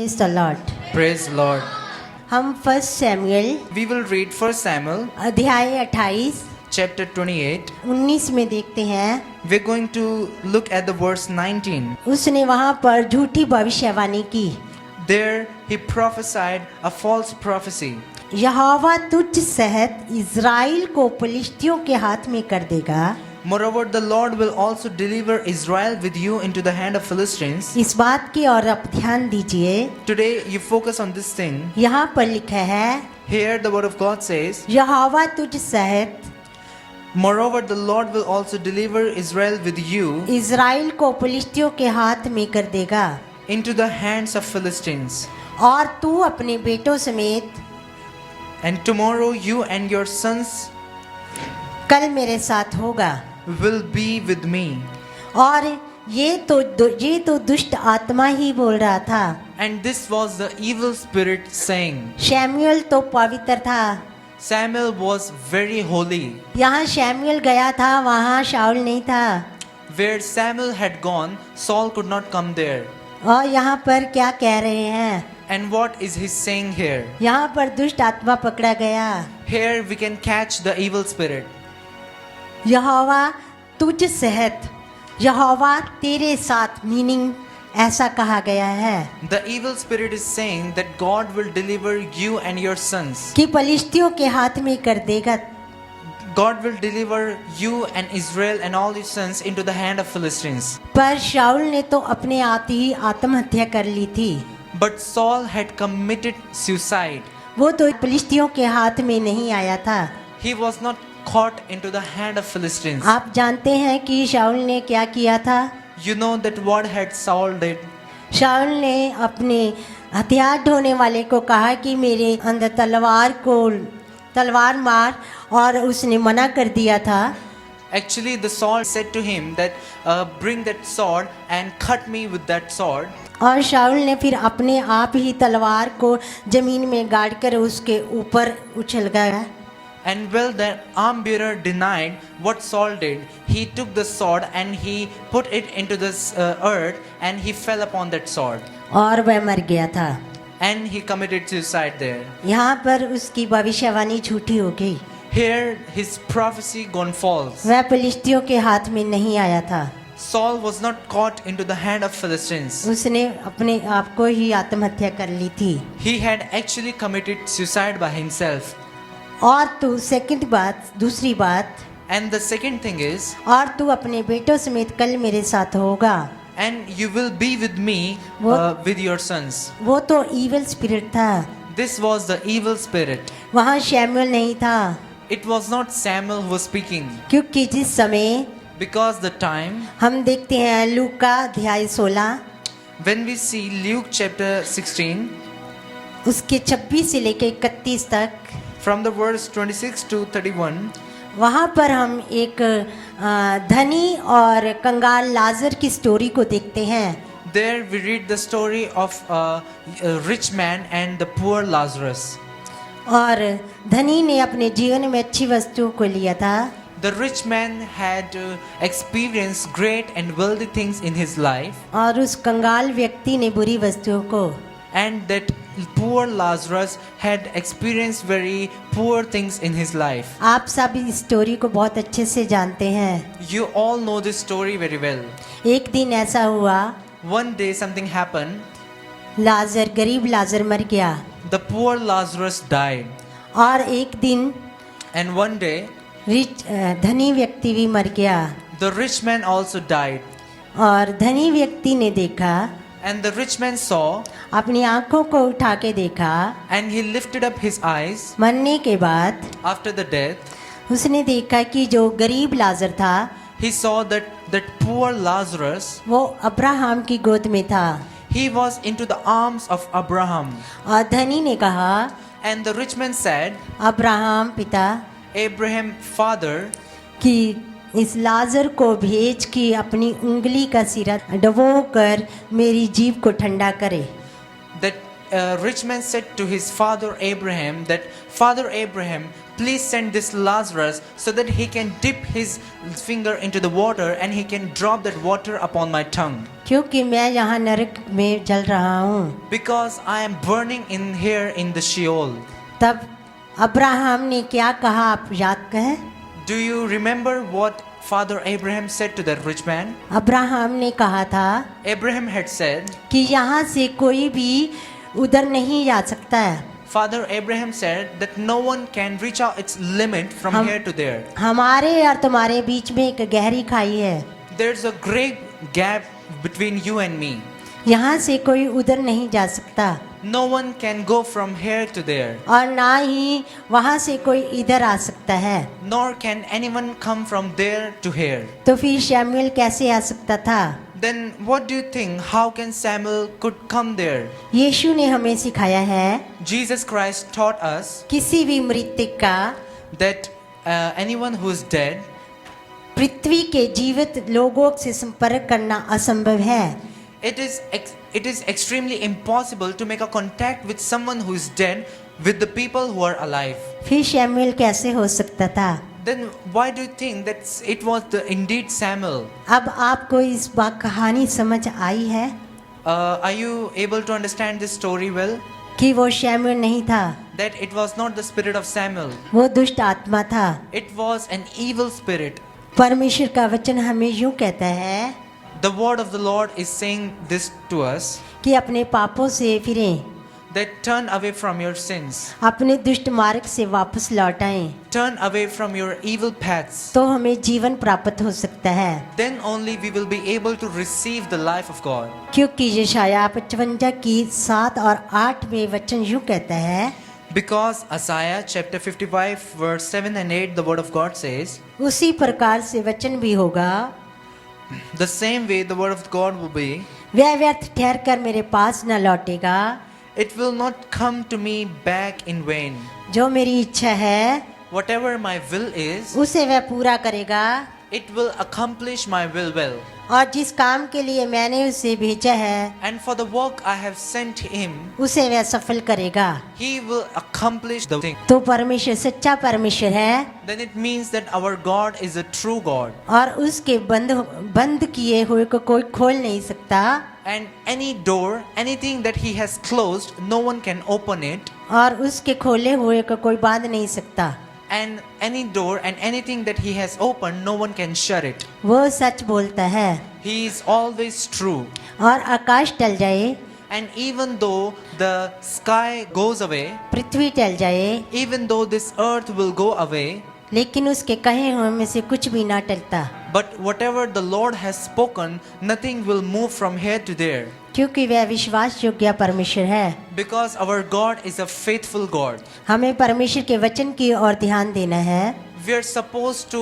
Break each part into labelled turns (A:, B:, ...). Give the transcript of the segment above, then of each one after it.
A: Praise the Lord.
B: Praise Lord.
A: हम first Samuel
B: We will read 1 Samuel
A: अध्याय 28
B: chapter 28.
A: 19 में देखते हैं।
B: We're going to look at the verse 19.
A: उसने वहाँ पर झूठी भविष्यवाणी की।
B: There he prophesied a false prophecy.
A: यहोवा तुझ सहित इज़राइल को पलिश्तियों के हाथ में कर देगा।
B: Moreover, the Lord will also deliver Israel with you into the hand of Philistines.
A: इस बात की और आप ध्यान दीजिए।
B: Today you focus on this thing.
A: यहाँ पर लिखा है,
B: Here the word of God says,
A: यहोवा तुझ सहित
B: Moreover, the Lord will also deliver Israel with you
A: Israel को पलिश्तियों के हाथ में कर देगा
B: into the hands of Philistines.
A: और तू अपने बेटों समेत
B: And tomorrow you and your sons
A: कल मेरे साथ होगा।
B: will be with me.
A: और ये तो दुष्ट आत्मा ही बोल रहा था।
B: And this was the evil spirit saying.
A: Samuel तो पवित्र था।
B: Samuel was very holy.
A: यहाँ शैमुएल गया था, वहाँ शाऊल नहीं था।
B: Where Samuel had gone, Saul could not come there.
A: और यहाँ पर क्या कह रहे हैं?
B: And what is he saying here?
A: यहाँ पर दुष्ट आत्मा पकड़ा गया।
B: Here we can catch the evil spirit.
A: यहोवा तुझ सहित, यहोवा तेरे साथ, मीनिंग ऐसा कहा गया है
B: The evil spirit is saying that God will deliver you and your sons.
A: कि पलिश्तियों के हाथ में कर देगा।
B: God will deliver you and Israel and all his sons into the hand of Philistines.
A: पर शाऊल ने तो अपने आप ही आत्महत्या कर ली थी।
B: But Saul had committed suicide.
A: वो तो पलिश्तियों के हाथ में नहीं आया था।
B: He was not caught into the hand of Philistines.
A: आप जानते हैं कि शाऊल ने क्या किया था?
B: You know that what had Saul did?
A: शाऊल ने अपने हथियार ढोने वाले को कहा कि मेरे अंदर तलवार मार, और उसने मना कर दिया था।
B: Actually, the Saul said to him that bring that sword and cut me with that sword.
A: और शाऊल ने फिर अपने आप ही तलवार को जमीन में गाड़ कर उसके ऊपर उछल गया।
B: And well, the arm bearer denied what Saul did. He took the sword and he put it into this earth and he fell upon that sword.
A: और वह मर गया था।
B: And he committed suicide there.
A: यहाँ पर उसकी भविष्यवाणी झूठी हो गई।
B: Here his prophecy gone false.
A: वह पलिश्तियों के हाथ में नहीं आया था।
B: Saul was not caught into the hand of Philistines.
A: उसने अपने आप को ही आत्महत्या कर ली थी।
B: He had actually committed suicide by himself.
A: और तू दूसरी बात,
B: And the second thing is,
A: और तू अपने बेटों समेत कल मेरे साथ होगा।
B: and you will be with me with your sons.
A: वो तो इविल स्पिरिट था।
B: This was the evil spirit.
A: वहाँ शैमुएल नहीं था।
B: It was not Samuel who was speaking.
A: क्योंकि जिस समय
B: Because the time
A: हम देखते हैं लूका अध्याय 16
B: when we see Luke chapter 16
A: उसके 26 से लेकर 31 तक,
B: from the verse 26 to 31,
A: वहाँ पर हम एक धनी और कंगाल लाजर की स्टोरी को देखते हैं।
B: there we read the story of a rich man and the poor Lazarus.
A: और धनी ने अपने जीवन में अच्छी वस्तुओं को लिया था।
B: The rich man had experienced great and wealthy things in his life,
A: और उस कंगाल व्यक्ति ने बुरी वस्तुओं को।
B: and that poor Lazarus had experienced very poor things in his life.
A: आप सब इस स्टोरी को बहुत अच्छे से जानते हैं।
B: You all know this story very well.
A: एक दिन ऐसा हुआ,
B: One day something happened.
A: गरीब लाजर मर गया।
B: The poor Lazarus died.
A: और एक दिन
B: And one day
A: धनी व्यक्ति भी मर गया।
B: the rich man also died.
A: और धनी व्यक्ति ने देखा,
B: And the rich man saw,
A: अपनी आंखों को उठा के देखा,
B: and he lifted up his eyes
A: मरने के बाद
B: after the death.
A: उसने देखा कि जो गरीब लाजर था
B: He saw that poor Lazarus,
A: वो अब्राहम की गोद में था।
B: he was into the arms of Abraham.
A: और धनी ने कहा,
B: And the rich man said,
A: Abraham पिता,
B: Abraham father,
A: कि इस लाजर को भेज कि अपनी उंगली का सिरा डबो कर मेरी जीभ को ठंडा करे।
B: that rich man said to his father Abraham that, Father Abraham, please send this Lazarus so that he can dip his finger into the water and he can drop that water upon my tongue.
A: क्योंकि मैं यहाँ नरक में जल रहा हूँ।
B: Because I am burning in here in the Sheol.
A: तब Abraham ने क्या कहा, आप याद करें?
B: Do you remember what Father Abraham said to that rich man?
A: Abraham ने कहा था
B: Abraham had said,
A: कि यहाँ से कोई भी उधर नहीं जा सकता है।
B: Father Abraham said that no one can reach out its limit from
A: हम-
B: here to there.
A: हमारे और तुम्हारे बीच में एक गहरी खाई है,
B: There's a great gap between you and me.
A: यहाँ से कोई उधर नहीं जा सकता
B: No one can go from here to there.
A: और ना ही वहाँ से कोई इधर आ सकता है।
B: Nor can anyone come from there to here.
A: तो फिर शमूएल कैसे आ सकता था?
B: Then what do you think? How can Samuel could come there?
A: यीशु ने हमें सिखाया है
B: Jesus Christ taught us
A: किसी भी मृतक का
B: that anyone who is dead,
A: पृथ्वी के जीवित लोगों से संपर्क करना असंभव है।
B: it is extremely impossible to make a contact with someone who is dead with the people who are alive.
A: फिर शमूएल कैसे हो सकता था?
B: Then why do you think that it was indeed Samuel?
A: अब आपको इस बात कहानी समझ आई है
B: Are you able to understand this story well?
A: कि वो शमूएल नहीं था,
B: That it was not the spirit of Samuel.
A: वो दुष्ट आत्मा था।
B: It was an evil spirit.
A: परमेश्वर का वचन हमें यूं कहता है
B: The word of the Lord is saying this to us,
A: कि अपने पापों से फिरें,
B: that turn away from your sins.
A: अपने दुष्ट मार्ग से वापस लौट आएं,
B: Turn away from your evil paths.
A: तो हमें जीवन प्राप्त हो सकता है।
B: Then only we will be able to receive the life of God.
A: क्योंकि यशायाह 55 की 7 और 8 में वचन यूं कहता है,
B: Because Isaiah chapter 55 verse 7 and 8 the word of God says,
A: उसी प्रकार से वचन भी होगा,
B: the same way the word of God will be,
A: वह व्यर्थ ठहर कर मेरे पास न लौटेगा,
B: it will not come to me back in vain.
A: जो मेरी इच्छा है
B: Whatever my will is,
A: उसे वह पूरा करेगा,
B: it will accomplish my will well.
A: और जिस काम के लिए मैंने उसे भेजा है
B: And for the work I have sent him,
A: उसे वह सफल करेगा।
B: he will accomplish the thing.
A: तो परमेश्वर सच्चा परमेश्वर है
B: Then it means that our God is a true God.
A: और उसके बंद किए हुए को कोई खोल नहीं सकता,
B: And any door, anything that he has closed, no one can open it.
A: और उसके खोले हुए को कोई बांध नहीं सकता।
B: And any door and anything that he has opened, no one can shut it.
A: वो सच बोलता है।
B: He is always true.
A: और आकाश टल जाए,
B: And even though the sky goes away,
A: पृथ्वी टल जाए,
B: even though this earth will go away,
A: लेकिन उसके कहे हुए में से कुछ भी ना टलता,
B: but whatever the Lord has spoken, nothing will move from here to there.
A: क्योंकि वह विश्वास योग्य परमेश्वर है।
B: Because our God is a faithful God.
A: हमें परमेश्वर के वचन की ओर ध्यान देना है।
B: We are supposed to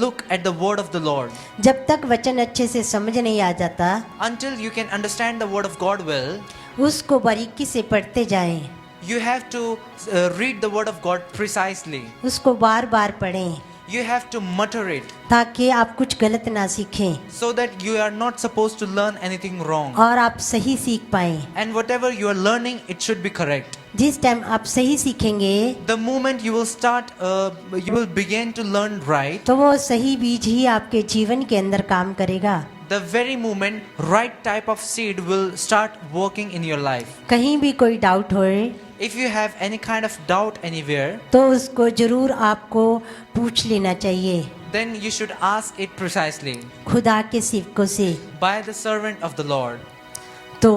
B: look at the word of the Lord.
A: जब तक वचन अच्छे से समझ नहीं आ जाता,
B: Until you can understand the word of God well,
A: उसको बारीकी से पढ़ते जाएं,
B: you have to read the word of God precisely.
A: उसको बार बार पढ़ें,
B: You have to mutter it
A: ताकि आप कुछ गलत ना सीखें
B: so that you are not supposed to learn anything wrong.
A: और आप सही सीख पाएं।
B: And whatever you are learning, it should be correct.
A: जिस टाइम आप सही सीखेंगे
B: The moment you will start, you will begin to learn right.
A: तो वो सही बीज ही आपके जीवन के अंदर काम करेगा।
B: The very moment right type of seed will start working in your life.
A: कहीं भी कोई डाउट होए
B: If you have any kind of doubt anywhere,
A: तो उसको जरूर आपको पूछ लेना चाहिए
B: then you should ask it precisely
A: खुदा के सेवकों से।
B: by the servant of the Lord.
A: तो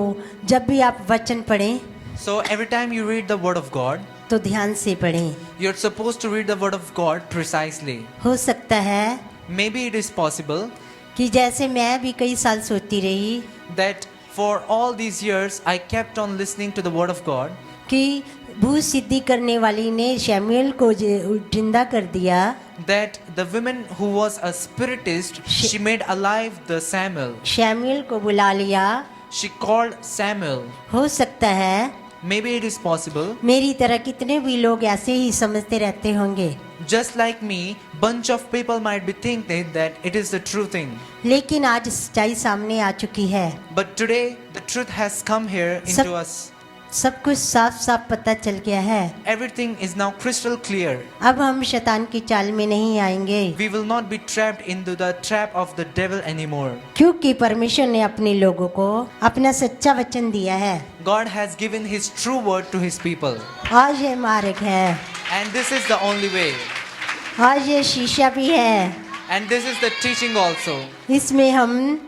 A: जब भी आप वचन पढ़ें
B: So every time you read the word of God,
A: तो ध्यान से पढ़ें।
B: you're supposed to read the word of God precisely.
A: हो सकता है
B: Maybe it is possible
A: कि जैसे मैं भी कई साल सोचती रही
B: that for all these years I kept on listening to the word of God,
A: कि भूत सिद्धि करने वाली ने शमूएल को जिंदा कर दिया,
B: that the woman who was a spiritist, she made alive the Samuel.
A: शमूएल को बुला लिया।
B: She called Samuel.
A: हो सकता है
B: Maybe it is possible.
A: मेरी तरह कितने भी लोग ऐसे ही समझते रहते होंगे,
B: Just like me, bunch of people might be thinking that it is the true thing.
A: लेकिन आज सच्चाई सामने आ चुकी है।
B: But today, the truth has come here
A: सब-
B: into us.
A: सब कुछ साफ साफ पता चल गया है।
B: Everything is now crystal clear.
A: अब हम शैतान की चाल में नहीं आएंगे,
B: We will not be trapped into the trap of the devil anymore.
A: क्योंकि परमेश्वर ने अपने लोगों को अपना सच्चा वचन दिया है।
B: God has given His true word to His people.
A: आज ये मार्ग है,
B: And this is the only way.
A: आज ये शीशा भी है,
B: And this is the teaching also.
A: इसमें हम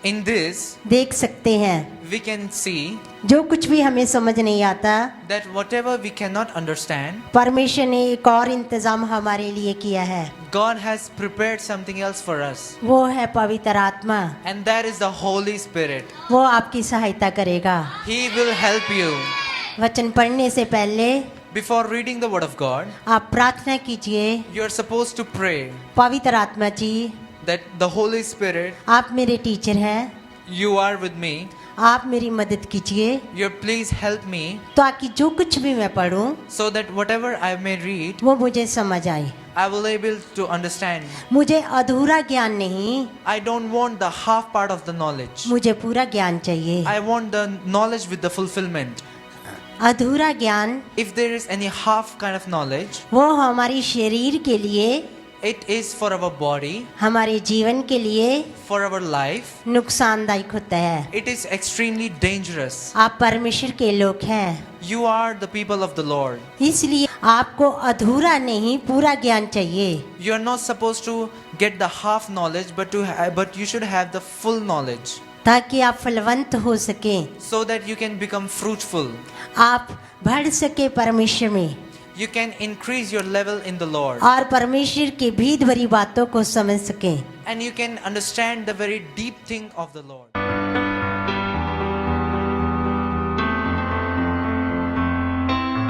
B: In this,
A: देख सकते हैं
B: we can see
A: जो कुछ भी हमें समझ नहीं आता,
B: that whatever we cannot understand,
A: परमेश्वर ने एक और इंतजाम हमारे लिए किया है।
B: God has prepared something else for us.
A: वो है पवित्र आत्मा।
B: And that is the Holy Spirit.
A: वो आपकी सहायता करेगा।
B: He will help you.
A: वचन पढ़ने से पहले
B: Before reading the word of God,
A: आप प्रार्थना कीजिए,
B: you are supposed to pray
A: पवित्र आत्मा जी
B: that the Holy Spirit,
A: आप मेरे टीचर हैं,
B: you are with me.
A: आप मेरी मदद कीजिए
B: You please help me
A: ताकि जो कुछ भी मैं पढ़ूं
B: so that whatever I may read,
A: वो मुझे समझ आए।
B: I will able to understand.
A: मुझे अधूरा ज्ञान नहीं,
B: I don't want the half part of the knowledge.
A: मुझे पूरा ज्ञान चाहिए।
B: I want the knowledge with the fulfillment.
A: अधूरा ज्ञान
B: If there is any half kind of knowledge,
A: वो हमारी शरीर के लिए,
B: it is for our body,
A: हमारे जीवन के लिए
B: for our life.
A: नुकसानदायक होता है।
B: It is extremely dangerous.
A: आप परमेश्वर के लोग हैं,
B: You are the people of the Lord.
A: इसलिए आपको अधूरा नहीं पूरा ज्ञान चाहिए।
B: You are not supposed to get the half knowledge, but you should have the full knowledge,
A: ताकि आप फलवंत हो सके,
B: so that you can become fruitful.
A: आप बढ़ सके परमेश्वर में,
B: You can increase your level in the Lord,
A: और परमेश्वर की भीद भरी बातों को समझ सके।
B: and you can understand the very deep thing of the Lord.